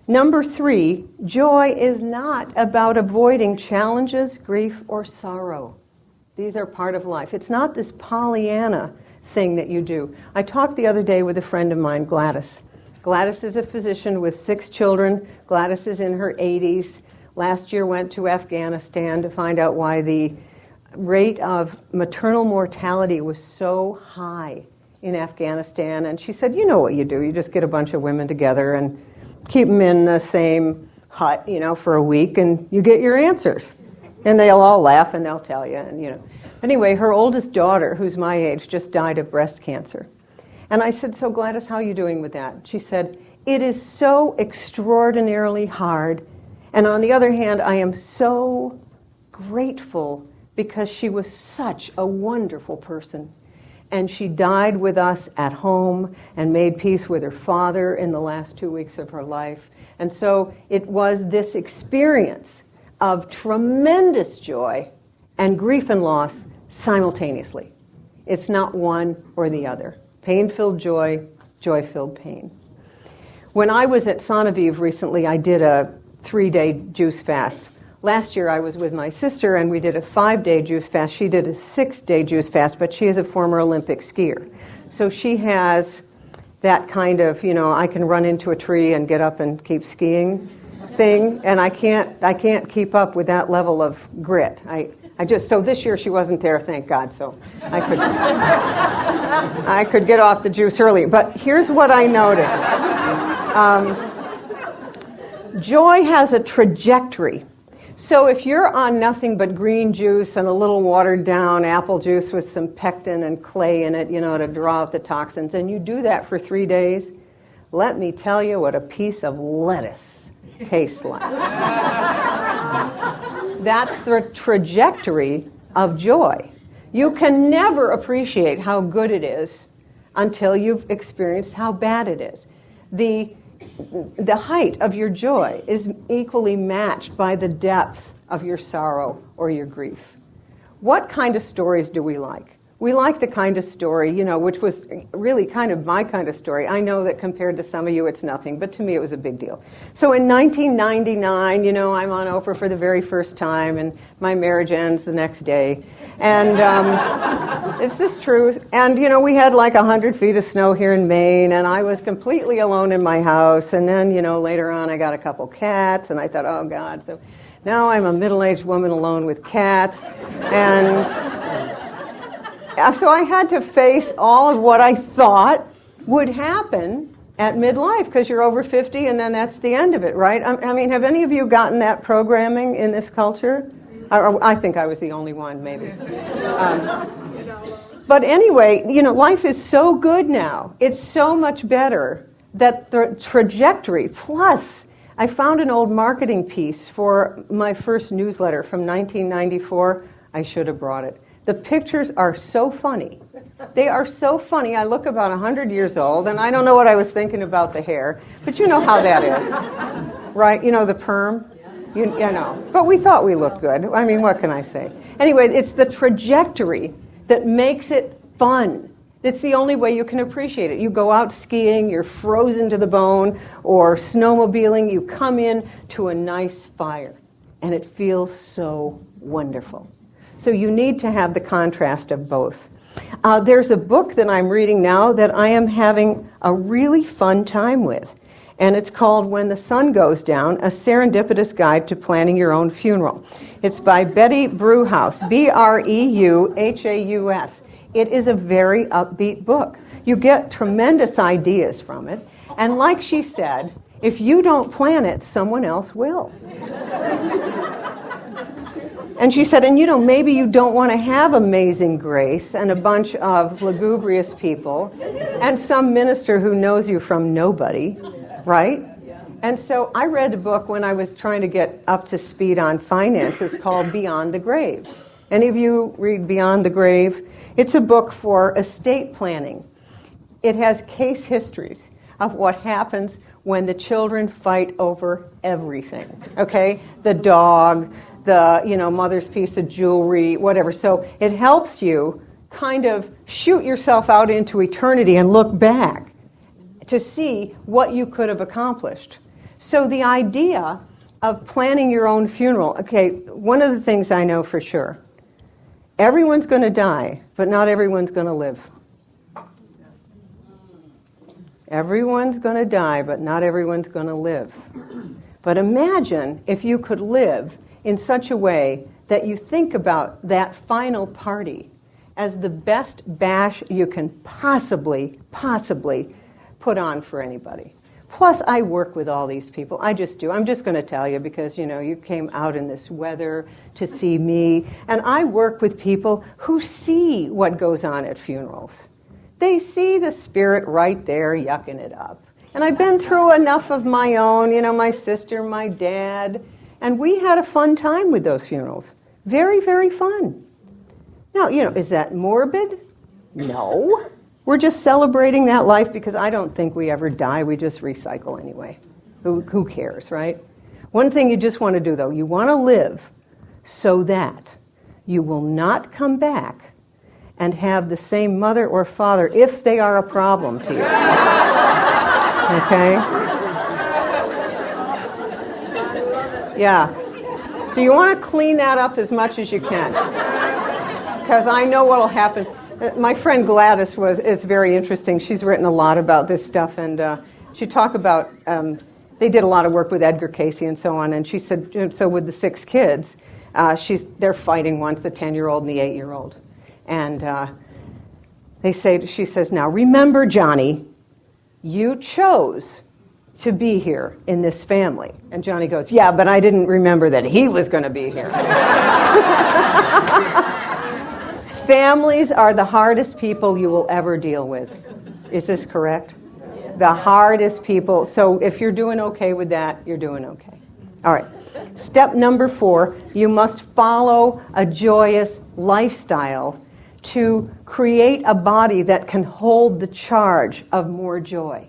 Number 3, joy is not about avoiding challenges, grief, or sorrow. These are part of life. It's not this Pollyanna thing that you do. I talked the other day with a friend of mine, Gladys. Gladys is a physician with 6 children. Gladys is in her 80s. Last year went to Afghanistan to find out why the rate of maternal mortality was so high in Afghanistan. And she said, you know what you do. You just get a bunch of women together and keep them in the same hut, for a week, and you get your answers. And they'll all laugh and they'll tell you. And Anyway, her oldest daughter, who's my age, just died of breast cancer. And I said, so Gladys, how are you doing with that? She said, it is so extraordinarily hard. And on the other hand, I am so grateful because she was such a wonderful person. And she died with us at home and made peace with her father in the last 2 weeks of her life. And so it was this experience of tremendous joy and grief and loss simultaneously. It's not one or the other. Pain-filled joy, joy-filled pain. When I was at Sonavive recently, I did a 3-day juice fast. Last year I was with my sister and we did a 5-day juice fast. She did a 6-day juice fast, but she is a former Olympic skier. So she has that kind of, I can run into a tree and get up and keep skiing thing, and I can't keep up with that level of grit. So this year she wasn't there, thank God, so I could get off the juice early. But here's what I noticed. Joy has a trajectory. So if you're on nothing but green juice and a little watered down apple juice with some pectin and clay in it, to draw out the toxins, and you do that for 3 days, let me tell you what a piece of lettuce tastes like. That's the trajectory of joy. You can never appreciate how good it is until you've experienced how bad it is. The height of your joy is equally matched by the depth of your sorrow or your grief. What kind of stories do we like? We like the kind of story, which was really kind of my kind of story. I know that compared to some of you it's nothing, but to me it was a big deal. So in 1999, I'm on Oprah for the very first time, and my marriage ends the next day. And it's this truth. And, we had like 100 feet of snow here in Maine, and I was completely alone in my house. And then, later on I got a couple cats, and I thought, oh, God. So now I'm a middle-aged woman alone with cats. And so I had to face all of what I thought would happen at midlife, because you're over 50 and then that's the end of it, right? I mean, have any of you gotten that programming in this culture? I think I was the only one, maybe. But anyway, life is so good now. It's so much better that the trajectory, plus I found an old marketing piece for my first newsletter from 1994. I should have brought it. The pictures are so funny. They are so funny. I look about 100 years old, and I don't know what I was thinking about the hair, but you know how that is, right? The perm? You know. But we thought we looked good. I mean, what can I say? Anyway, it's the trajectory that makes it fun. It's the only way you can appreciate it. You go out skiing, you're frozen to the bone, or snowmobiling, you come in to a nice fire, and it feels so wonderful. So you need to have the contrast of both. There's a book that I'm reading now that I am having a really fun time with, and it's called When the Sun Goes Down, A Serendipitous Guide to Planning Your Own Funeral. It's by Betty Brewhaus, Breuhaus. It is a very upbeat book. You get tremendous ideas from it, and like she said, if you don't plan it, someone else will. And she said, and maybe you don't want to have Amazing Grace and a bunch of lugubrious people and some minister who knows you from nobody, right? And so I read a book when I was trying to get up to speed on finances called Beyond the Grave. Any of you read Beyond the Grave? It's a book for estate planning. It has case histories of what happens when the children fight over everything, okay? The dog, the mother's piece of jewelry, whatever. So it helps you kind of shoot yourself out into eternity and look back to see what you could have accomplished. So the idea of planning your own funeral, okay, one of the things I know for sure, everyone's going to die, but not everyone's going to live. Everyone's going to die, but not everyone's going to live. But imagine if you could live in such a way that you think about that final party as the best bash you can possibly put on for anybody. Plus, I work with all these people. I just do. I'm just going to tell you because, you came out in this weather to see me. And I work with people who see what goes on at funerals. They see the spirit right there yucking it up. And I've been through enough of my own, my sister, my dad. And we had a fun time with those funerals. Very, very fun. Now, is that morbid? No. We're just celebrating that life because I don't think we ever die. We just recycle anyway. Who cares, right? One thing you just want to do, though, you want to live so that you will not come back and have the same mother or father if they are a problem to you. Okay? Yeah. So you want to clean that up as much as you can. Because I know what will happen. My friend Gladys it's very interesting. She's written a lot about this stuff, and she talked about, they did a lot of work with Edgar Cayce and so on, and she said, so with the 6 kids, they're fighting once, the 10-year-old and the 8-year-old. And she says, now remember, Johnny, you chose to be here in this family. And Johnny goes, yeah, but I didn't remember that he was going to be here. Families are the hardest people you will ever deal with. Is this correct? Yes. The hardest people. So if you're doing okay with that, you're doing okay. All right. Step number 4, you must follow a joyous lifestyle to create a body that can hold the charge of more joy.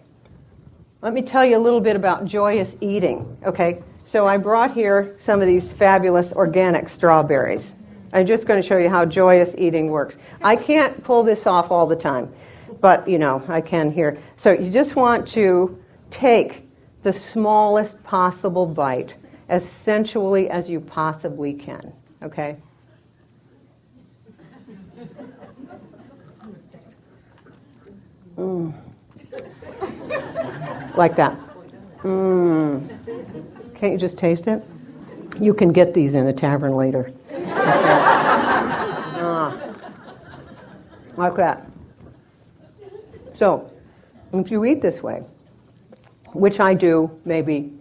Let me tell you a little bit about joyous eating. Okay. So I brought here some of these fabulous organic strawberries. I'm just going to show you how joyous eating works. I can't pull this off all the time, but, I can here. So you just want to take the smallest possible bite as sensually as you possibly can, okay? Like that. Can't you just taste it? You can get these in the tavern later. Like that. So, if you eat this way, which I do maybe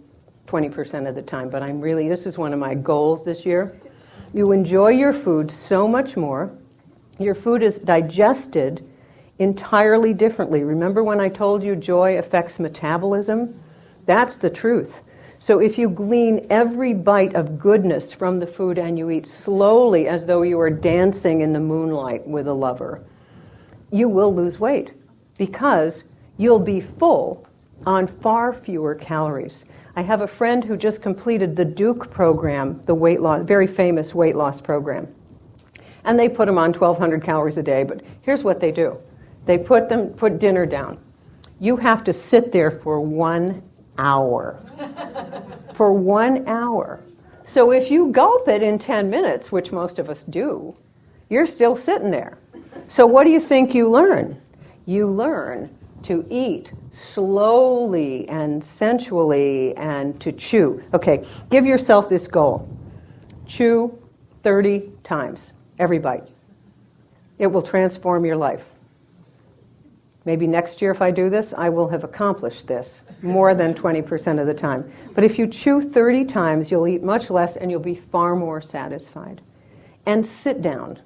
20% of the time, but this is one of my goals this year, you enjoy your food so much more. Your food is digested entirely differently. Remember when I told you joy affects metabolism? That's the truth. So if you glean every bite of goodness from the food and you eat slowly as though you are dancing in the moonlight with a lover, you will lose weight because you'll be full on far fewer calories. I have a friend who just completed the Duke program, the very famous weight loss program. And they put them on 1,200 calories a day, but here's what they do. They put dinner down. You have to sit there for 1 hour. For 1 hour. So if you gulp it in 10 minutes, which most of us do, you're still sitting there. So what do you think you learn? You learn to eat slowly and sensually and to chew. Okay, give yourself this goal. Chew 30 times, every bite. It will transform your life. Maybe next year if I do this, I will have accomplished this more than 20% of the time. But if you chew 30 times, you'll eat much less and you'll be far more satisfied. And sit down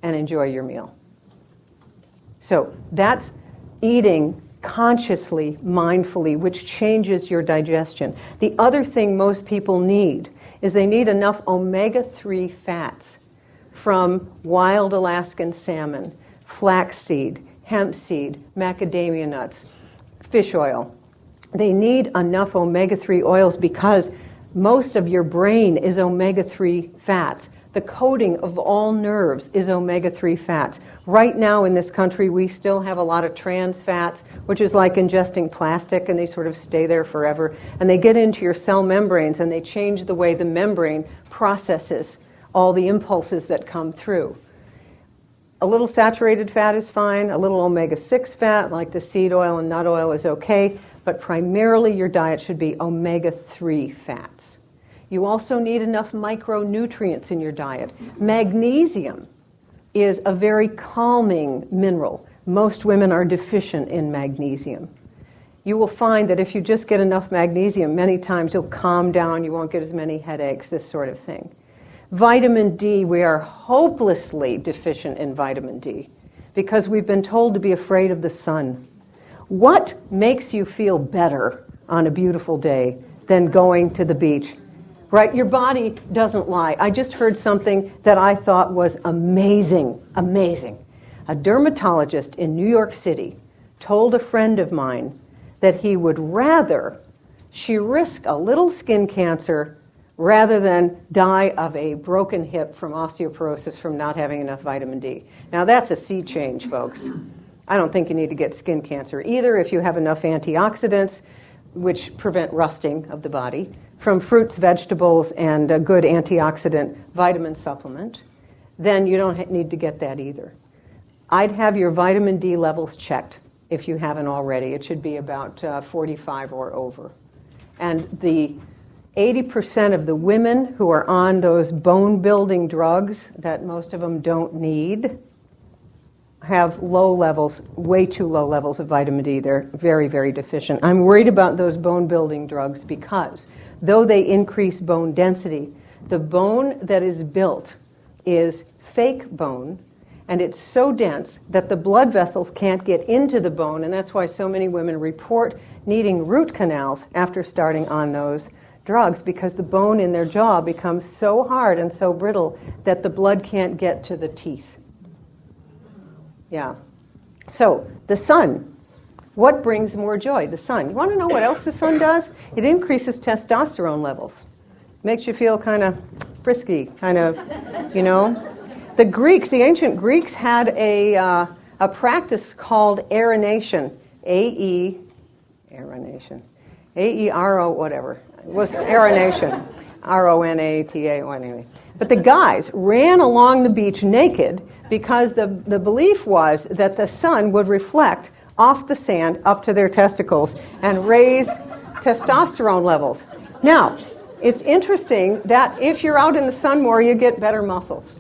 and enjoy your meal. So that's eating consciously, mindfully, which changes your digestion. The other thing most people need is they need enough omega-3 fats from wild Alaskan salmon, flaxseed, hemp seed, macadamia nuts, fish oil. They need enough omega-3 oils because most of your brain is omega-3 fats. The coating of all nerves is omega-3 fats. Right now in this country, we still have a lot of trans fats, which is like ingesting plastic, and they sort of stay there forever. And they get into your cell membranes, and they change the way the membrane processes all the impulses that come through. A little saturated fat is fine. A little omega-6 fat, like the seed oil and nut oil, is okay. But primarily your diet should be omega-3 fats. You also need enough micronutrients in your diet. Magnesium is a very calming mineral. Most women are deficient in magnesium. You will find that if you just get enough magnesium, many times you'll calm down, you won't get as many headaches, this sort of thing. Vitamin D, we are hopelessly deficient in vitamin D because we've been told to be afraid of the sun. What makes you feel better on a beautiful day than going to the beach? Right? Your body doesn't lie. I just heard something that I thought was amazing, amazing. A dermatologist in New York City told a friend of mine that he would rather she risk a little skin cancer rather than die of a broken hip from osteoporosis from not having enough vitamin D. Now that's a sea change, folks. I don't think you need to get skin cancer either if you have enough antioxidants, which prevent rusting of the body, from fruits, vegetables, and a good antioxidant vitamin supplement, then you don't need to get that either. I'd have your vitamin D levels checked if you haven't already. It should be about 45 or over. And the 80% of the women who are on those bone-building drugs that most of them don't need have low levels, way too low levels of vitamin D. They're very, very deficient. I'm worried about those bone-building drugs because though they increase bone density, the bone that is built is fake bone, and it's so dense that the blood vessels can't get into the bone, and that's why so many women report needing root canals after starting on those drugs, because the bone in their jaw becomes so hard and so brittle that the blood can't get to the teeth. Yeah. So, the sun. What brings more joy? The sun. You want to know what else the sun does? It increases testosterone levels. Makes you feel kind of frisky, kind of, The Greeks, the ancient Greeks had a practice called aeronation. Aeronation. A-E-R-O, whatever. It was aeronation. R-O-N-A-T-A, anyway. But the guys ran along the beach naked because the belief was that the sun would reflect off the sand up to their testicles and raise testosterone levels. Now, it's interesting that if you're out in the sun more, you get better muscles.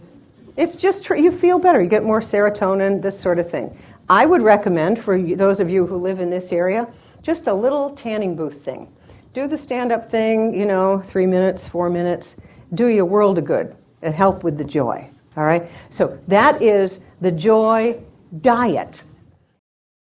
It's just true. You feel better. You get more serotonin, this sort of thing. I would recommend, for those of you who live in this area, just a little tanning booth thing. Do the stand-up thing, 3 minutes, 4 minutes. Do you a world of good. It help with the joy. All right? So that is the joy diet.